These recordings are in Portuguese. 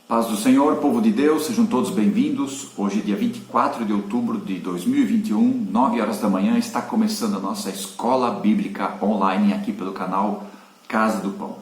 Paz do Senhor, povo de Deus, sejam todos bem-vindos. Hoje, dia 24 de outubro de 2021, 9 horas da manhã, está começando a nossa Escola Bíblica Online aqui pelo canal Casa do Pão.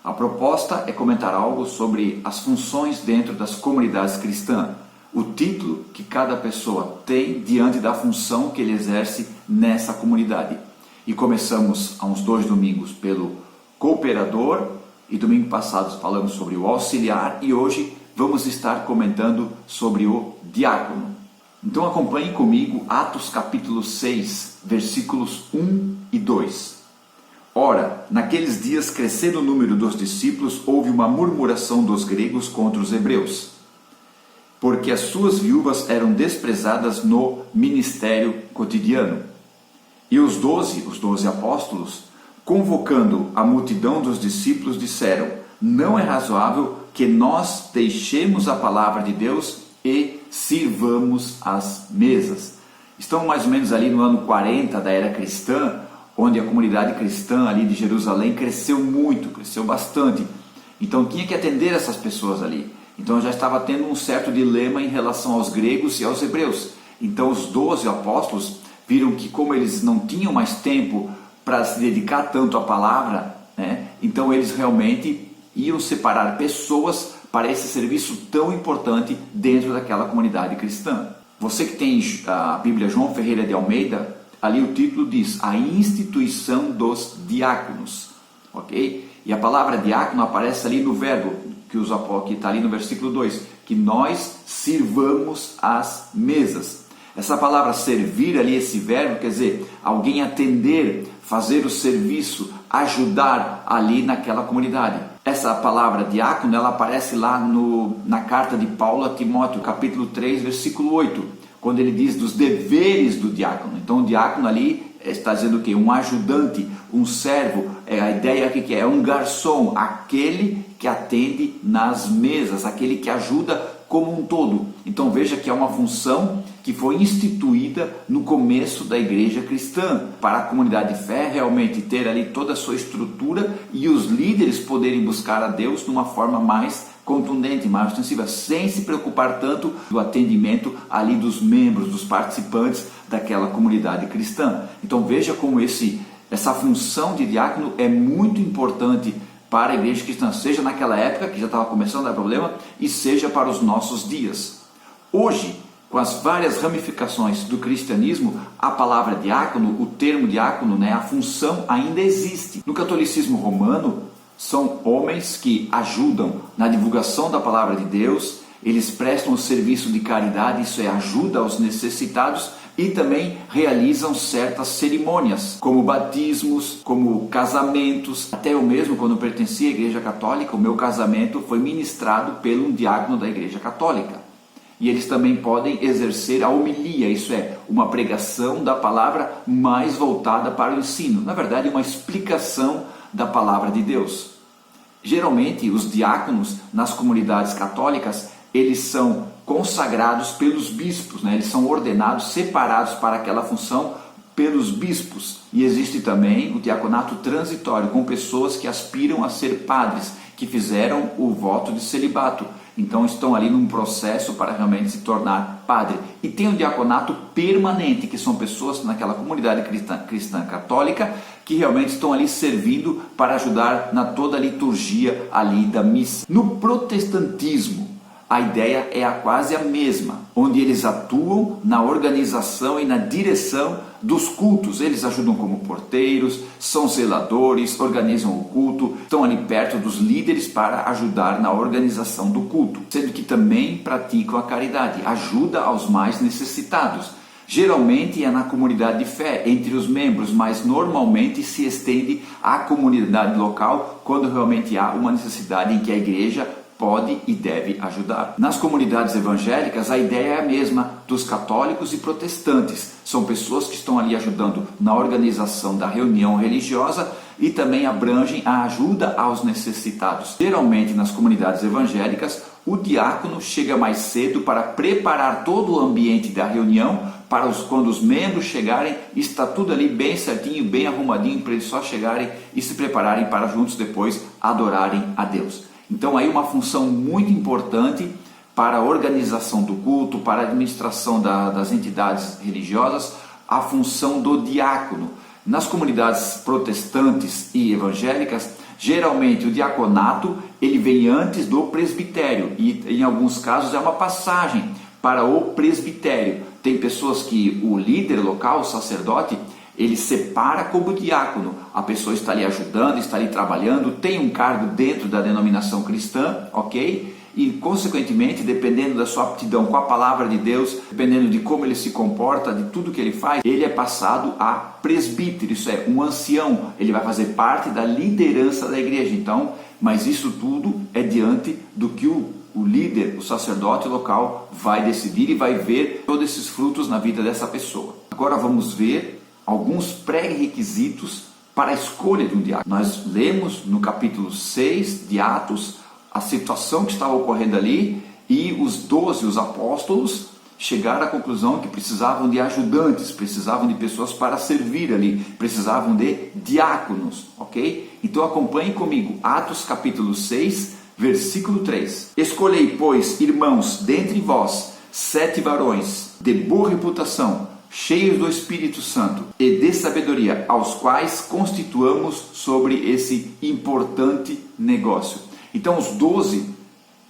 A proposta é comentar algo sobre as funções dentro das comunidades cristãs, o título que cada pessoa tem diante da função que ele exerce nessa comunidade. E começamos há uns 2 domingos pelo cooperador, e domingo passado falamos sobre o auxiliar, e hoje vamos estar comentando sobre o diácono. Então acompanhe comigo Atos capítulo 6, versículos 1 e 2. Ora, naqueles dias, crescendo o número dos discípulos, houve uma murmuração dos gregos contra os hebreus, porque as suas viúvas eram desprezadas no ministério cotidiano. E os 12 apóstolos, convocando a multidão dos discípulos, disseram: não é razoável que nós deixemos a palavra de Deus e sirvamos as mesas. Estão mais ou menos ali no ano 40 da era cristã, onde a comunidade cristã ali de Jerusalém cresceu muito, cresceu bastante. Então tinha que atender essas pessoas ali. Então já estava tendo um certo dilema em relação aos gregos e aos hebreus. Então os 12 apóstolos viram que, como eles não tinham mais tempo para se dedicar tanto à palavra, então eles realmente iam separar pessoas para esse serviço tão importante dentro daquela comunidade cristã. Você que tem a Bíblia João Ferreira de Almeida, ali o título diz: a instituição dos diáconos, ok? E a palavra diácono aparece ali no verbo que está ali no versículo 2, que nós sirvamos as mesas. Essa palavra servir ali, esse verbo, quer dizer, alguém atender, fazer o serviço, ajudar ali naquela comunidade. Essa palavra diácono, ela aparece lá na carta de Paulo a Timóteo, capítulo 3, versículo 8, quando ele diz dos deveres do diácono. Então o diácono ali está dizendo o quê? Um ajudante, um servo, a ideia aqui que é um garçom, aquele que atende nas mesas, aquele que ajuda como um todo. Então veja que é uma função que foi instituída no começo da igreja cristã, para a comunidade de fé realmente ter ali toda a sua estrutura e os líderes poderem buscar a Deus de uma forma mais contundente, mais ostensiva, sem se preocupar tanto do atendimento ali dos membros, dos participantes daquela comunidade cristã. Então veja como essa função de diácono é muito importante para a igreja cristã, seja naquela época que já estava começando a dar problema, e seja para os nossos dias. Hoje, com as várias ramificações do cristianismo, a palavra diácono, o termo diácono, a função ainda existe. No catolicismo romano, são homens que ajudam na divulgação da palavra de Deus, eles prestam o serviço de caridade, isso é, ajuda aos necessitados, e também realizam certas cerimônias, como batismos, como casamentos. Até eu mesmo, quando pertencia à Igreja Católica, o meu casamento foi ministrado pelo diácono da Igreja Católica. E eles também podem exercer a homilia, isso é, uma pregação da palavra mais voltada para o ensino. Na verdade, uma explicação da palavra de Deus. Geralmente, os diáconos nas comunidades católicas, eles são consagrados pelos bispos, eles são ordenados, separados para aquela função pelos bispos. E existe também o diaconato transitório, com pessoas que aspiram a ser padres, que fizeram o voto de celibato. Então estão ali num processo para realmente se tornar padre. E tem o diaconato permanente, que são pessoas naquela comunidade cristã católica que realmente estão ali servindo para ajudar na toda a liturgia ali da missa. No protestantismo, a ideia é quase a mesma, onde eles atuam na organização e na direção dos cultos. Eles ajudam como porteiros, são zeladores, organizam o culto, estão ali perto dos líderes para ajudar na organização do culto, sendo que também praticam a caridade, ajuda aos mais necessitados. Geralmente é na comunidade de fé, entre os membros, mas normalmente se estende à comunidade local, quando realmente há uma necessidade em que a igreja pode e deve ajudar. Nas comunidades evangélicas, a ideia é a mesma dos católicos e protestantes. São pessoas que estão ali ajudando na organização da reunião religiosa e também abrangem a ajuda aos necessitados. Geralmente, nas comunidades evangélicas, o diácono chega mais cedo para preparar todo o ambiente da reunião, para quando os membros chegarem, está tudo ali bem certinho, bem arrumadinho, para eles só chegarem e se prepararem para juntos depois adorarem a Deus. Então aí uma função muito importante para a organização do culto, para a administração das entidades religiosas, a função do diácono. Nas comunidades protestantes e evangélicas, geralmente o diaconato ele vem antes do presbitério e em alguns casos é uma passagem para o presbitério. Tem pessoas que o líder local, o sacerdote, ele separa como diácono. A pessoa está ali ajudando, está ali trabalhando, tem um cargo dentro da denominação cristã, ok? E, consequentemente, dependendo da sua aptidão com a palavra de Deus, dependendo de como ele se comporta, de tudo que ele faz, ele é passado a presbítero, isso é, um ancião. Ele vai fazer parte da liderança da igreja. Então, mas isso tudo é diante do que o líder, o sacerdote local, vai decidir e vai ver todos esses frutos na vida dessa pessoa. Agora vamos ver alguns pré-requisitos para a escolha de um diácono. Nós lemos no capítulo 6 de Atos a situação que estava ocorrendo ali e os 12, os apóstolos, chegaram à conclusão que precisavam de ajudantes, precisavam de pessoas para servir ali, precisavam de diáconos, ok? Então acompanhe comigo, Atos capítulo 6, versículo 3. Escolhei, pois, irmãos, dentre vós, 7 varões de boa reputação, cheios do Espírito Santo e de sabedoria, aos quais constituamos sobre esse importante negócio. Então os 12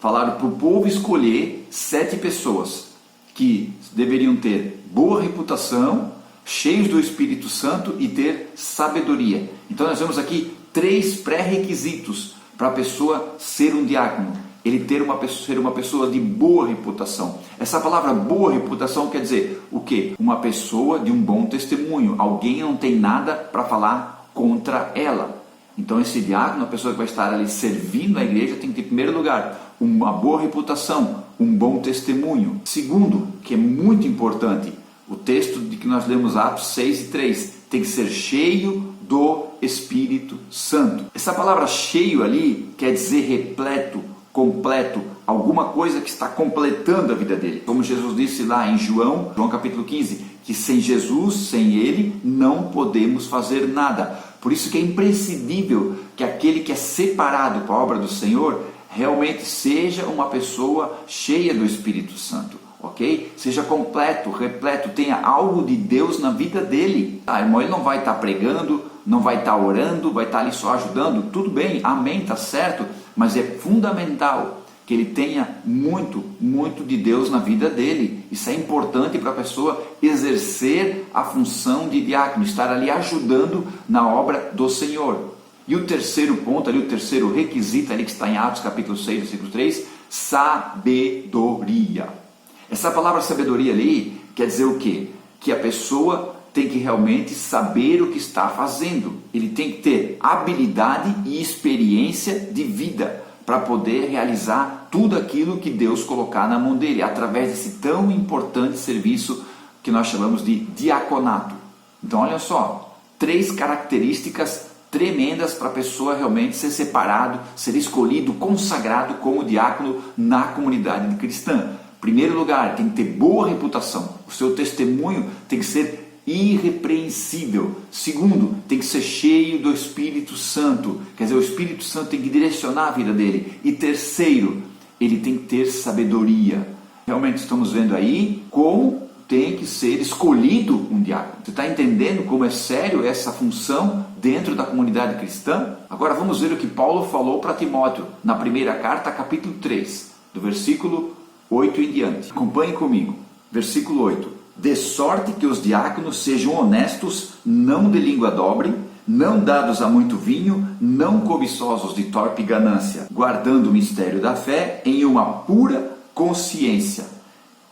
falaram para o povo escolher 7 pessoas que deveriam ter boa reputação, cheios do Espírito Santo e ter sabedoria. Então nós vemos aqui 3 pré-requisitos para a pessoa ser um diácono. Ele ser uma pessoa de boa reputação. Essa palavra boa reputação quer dizer o quê? Uma pessoa de um bom testemunho. Alguém não tem nada para falar contra ela. Então esse diácono, a pessoa que vai estar ali servindo a igreja, tem que ter, em primeiro lugar, uma boa reputação, um bom testemunho. Segundo, que é muito importante, o texto de que nós lemos Atos 6 e 3, tem que ser cheio do Espírito Santo. Essa palavra cheio ali quer dizer repleto, completo, alguma coisa que está completando a vida dele. Como Jesus disse lá em João capítulo 15, que sem Jesus, sem ele, não podemos fazer nada. Por isso que é imprescindível que aquele que é separado para a obra do Senhor realmente seja uma pessoa cheia do Espírito Santo, ok? Seja completo, repleto, tenha algo de Deus na vida dele. Irmão, ele não vai estar pregando, não vai estar orando, vai estar ali só ajudando, tudo bem, amém, está certo, mas é fundamental que ele tenha muito, muito de Deus na vida dele. Isso é importante para a pessoa exercer a função de diácono, estar ali ajudando na obra do Senhor. E o terceiro ponto ali, o terceiro requisito ali que está em Atos capítulo 6, versículo 3, sabedoria. Essa palavra sabedoria ali quer dizer o quê? Que a pessoa tem que realmente saber o que está fazendo. Ele tem que ter habilidade e experiência de vida para poder realizar tudo aquilo que Deus colocar na mão dele, através desse tão importante serviço que nós chamamos de diaconato. Então olha só, 3 características tremendas para a pessoa realmente ser separado, ser escolhido, consagrado como diácono na comunidade cristã. Em primeiro lugar, tem que ter boa reputação, o seu testemunho tem que ser irrepreensível. Segundo, tem que ser cheio do Espírito Santo, quer dizer, o Espírito Santo tem que direcionar a vida dele. E terceiro, ele tem que ter sabedoria. Realmente estamos vendo aí como tem que ser escolhido um diácono. Você está entendendo como é sério essa função dentro da comunidade cristã? Agora vamos ver o que Paulo falou para Timóteo na primeira carta, capítulo 3, do versículo 8 em diante. Acompanhe comigo, versículo 8. De sorte que os diáconos sejam honestos, não de língua dobre, não dados a muito vinho, não cobiçosos de torpe ganância, guardando o mistério da fé em uma pura consciência.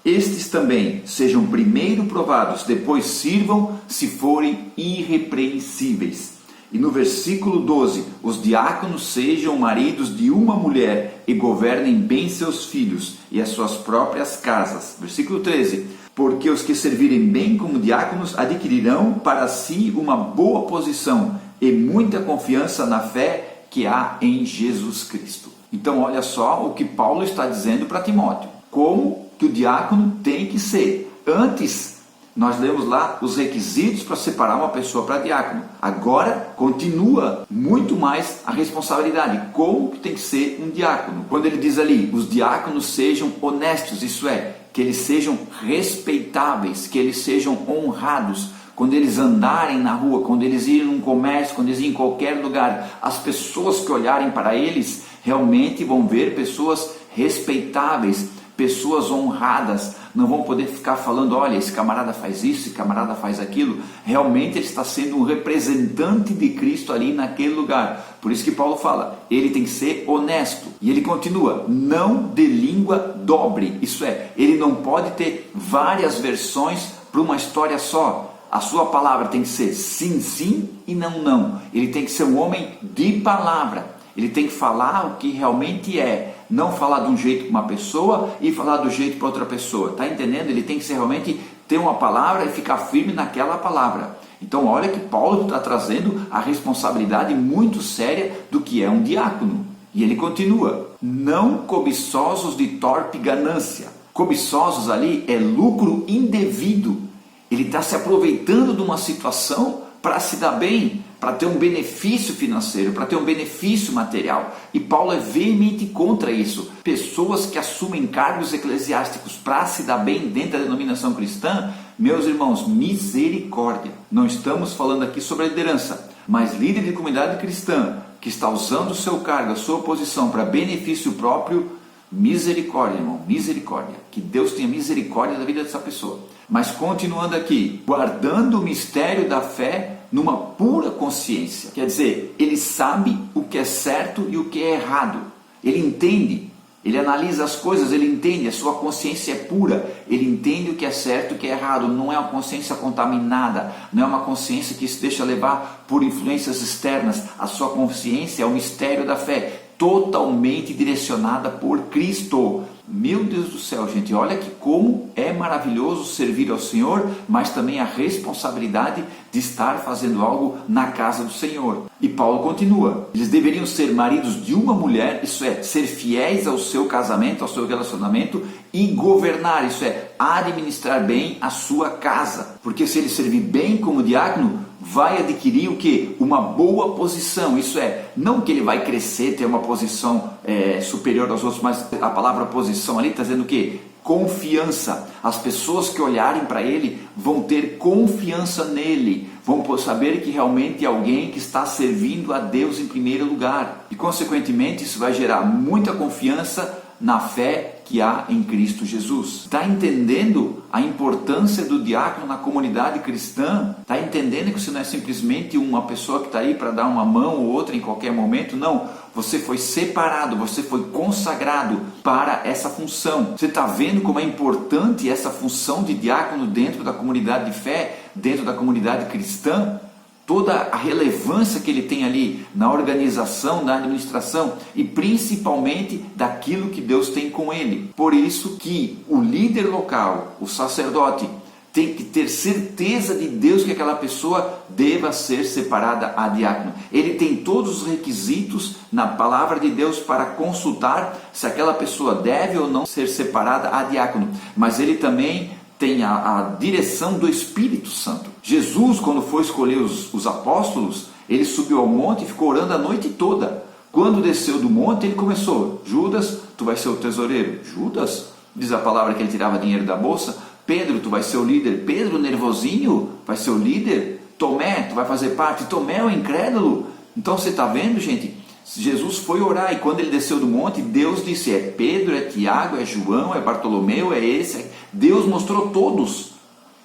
Estes também sejam primeiro provados, depois sirvam se forem irrepreensíveis. E no versículo 12, os diáconos sejam maridos de uma mulher e governem bem seus filhos e as suas próprias casas. Versículo 13, porque os que servirem bem como diáconos adquirirão para si uma boa posição e muita confiança na fé que há em Jesus Cristo. Então olha só o que Paulo está dizendo para Timóteo, como que o diácono tem que ser. Antes Nós lemos lá os requisitos para separar uma pessoa para diácono. Agora continua muito mais a responsabilidade. Como que tem que ser um diácono? Quando ele diz ali, os diáconos sejam honestos, isso é, que eles sejam respeitáveis, que eles sejam honrados. Quando eles andarem na rua, quando eles irem num comércio, quando eles irem em qualquer lugar, as pessoas que olharem para eles realmente vão ver pessoas respeitáveis, pessoas honradas. Não vão poder ficar falando, olha, esse camarada faz isso, esse camarada faz aquilo. Realmente ele está sendo um representante de Cristo ali naquele lugar. Por isso que Paulo fala, ele tem que ser honesto. E ele continua, não de língua dobre. Isso é, ele não pode ter várias versões para uma história só. A sua palavra tem que ser sim, sim e não, não. Ele tem que ser um homem de palavra. Ele tem que falar o que realmente é. Não falar de um jeito para uma pessoa e falar do jeito para outra pessoa. Está entendendo? Ele tem que ser realmente ter uma palavra e ficar firme naquela palavra. Então olha que Paulo está trazendo a responsabilidade muito séria do que é um diácono. E ele continua, não cobiçosos de torpe ganância. Cobiçosos ali é lucro indevido. Ele está se aproveitando de uma situação para se dar bem, para ter um benefício financeiro, para ter um benefício material. E Paulo é veemente contra isso. Pessoas que assumem cargos eclesiásticos para se dar bem dentro da denominação cristã, meus irmãos, misericórdia. Não estamos falando aqui sobre a liderança, mas líder de comunidade cristã que está usando o seu cargo, a sua posição para benefício próprio, misericórdia, irmão, misericórdia. Que Deus tenha misericórdia da vida dessa pessoa. Mas continuando aqui, guardando o mistério da fé numa pura consciência. Quer dizer, ele sabe o que é certo e o que é errado. Ele entende, ele analisa as coisas, ele entende, a sua consciência é pura. Ele entende o que é certo e o que é errado. Não é uma consciência contaminada, não é uma consciência que se deixa levar por influências externas. A sua consciência é o mistério da fé, totalmente direcionada por Cristo. Meu Deus do céu, gente, olha que como é maravilhoso servir ao Senhor, mas também a responsabilidade de estar fazendo algo na casa do Senhor. E Paulo continua, eles deveriam ser maridos de uma mulher, isso é, ser fiéis ao seu casamento, ao seu relacionamento e governar, isso é, administrar bem a sua casa. Porque se ele servir bem como diácono, vai adquirir o que? Uma boa posição, isso é, não que ele vai crescer, ter uma posição superior aos outros, mas a palavra posição ali está dizendo o que? Confiança. As pessoas que olharem para ele vão ter confiança nele, vão saber que realmente é alguém que está servindo a Deus em primeiro lugar. E consequentemente isso vai gerar muita confiança na fé que há em Cristo Jesus. Está entendendo a importância do diácono na comunidade cristã? Está entendendo que você não é simplesmente uma pessoa que está aí para dar uma mão ou outra em qualquer momento? Não, você foi separado, você foi consagrado para essa função. Você está vendo como é importante essa função de diácono dentro da comunidade de fé, dentro da comunidade cristã? Toda a relevância que ele tem ali na organização, na administração e principalmente daquilo que Deus tem com ele. Por isso que o líder local, o sacerdote, tem que ter certeza de Deus que aquela pessoa deva ser separada a diácono. Ele tem todos os requisitos na palavra de Deus para consultar se aquela pessoa deve ou não ser separada a diácono. Mas ele também tem a direção do Espírito Santo. Jesus, quando foi escolher os apóstolos, ele subiu ao monte e ficou orando a noite toda. Quando desceu do monte, ele começou, Judas, tu vai ser o tesoureiro. Judas, diz a palavra que ele tirava dinheiro da bolsa. Pedro, tu vai ser o líder. Pedro, nervosinho, vai ser o líder. Tomé, tu vai fazer parte. Tomé, o incrédulo. Então você está vendo, gente? Jesus foi orar e quando ele desceu do monte, Deus disse, é Pedro, é Tiago, é João, é Bartolomeu, é esse. Deus mostrou todos.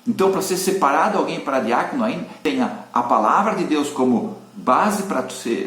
Então, para ser separado alguém para diácono, ainda tenha a palavra de Deus como base para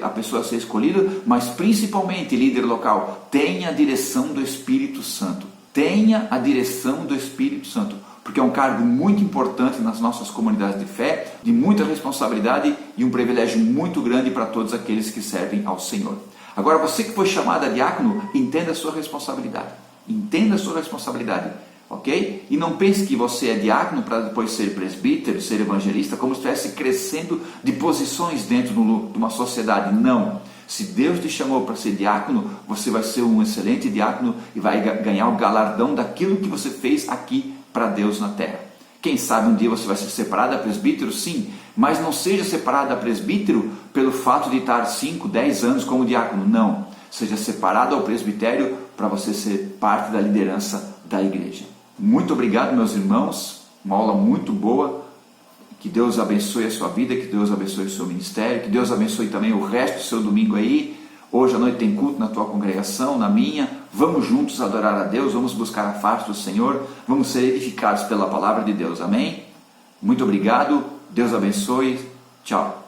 a pessoa ser escolhida, mas principalmente, líder local, tenha a direção do Espírito Santo. Tenha a direção do Espírito Santo, porque é um cargo muito importante nas nossas comunidades de fé, de muita responsabilidade e um privilégio muito grande para todos aqueles que servem ao Senhor. Agora, você que foi chamado a diácono, entenda a sua responsabilidade. Entenda a sua responsabilidade. Ok? E não pense que você é diácono para depois ser presbítero, ser evangelista, como se estivesse crescendo de posições dentro de uma sociedade. Não. Se Deus te chamou para ser diácono, você vai ser um excelente diácono e vai ganhar o galardão daquilo que você fez aqui para Deus na terra. Quem sabe um dia você vai ser separado a presbítero, sim, mas não seja separado a presbítero pelo fato de estar 5, 10 anos como diácono, não. Seja separado ao presbitério para você ser parte da liderança da igreja. Muito obrigado, meus irmãos, uma aula muito boa. Que Deus abençoe a sua vida, que Deus abençoe o seu ministério, que Deus abençoe também o resto do seu domingo aí. Hoje à noite tem culto na tua congregação, na minha. Vamos juntos adorar a Deus, vamos buscar a face do Senhor, vamos ser edificados pela palavra de Deus. Amém? Muito obrigado, Deus abençoe. Tchau.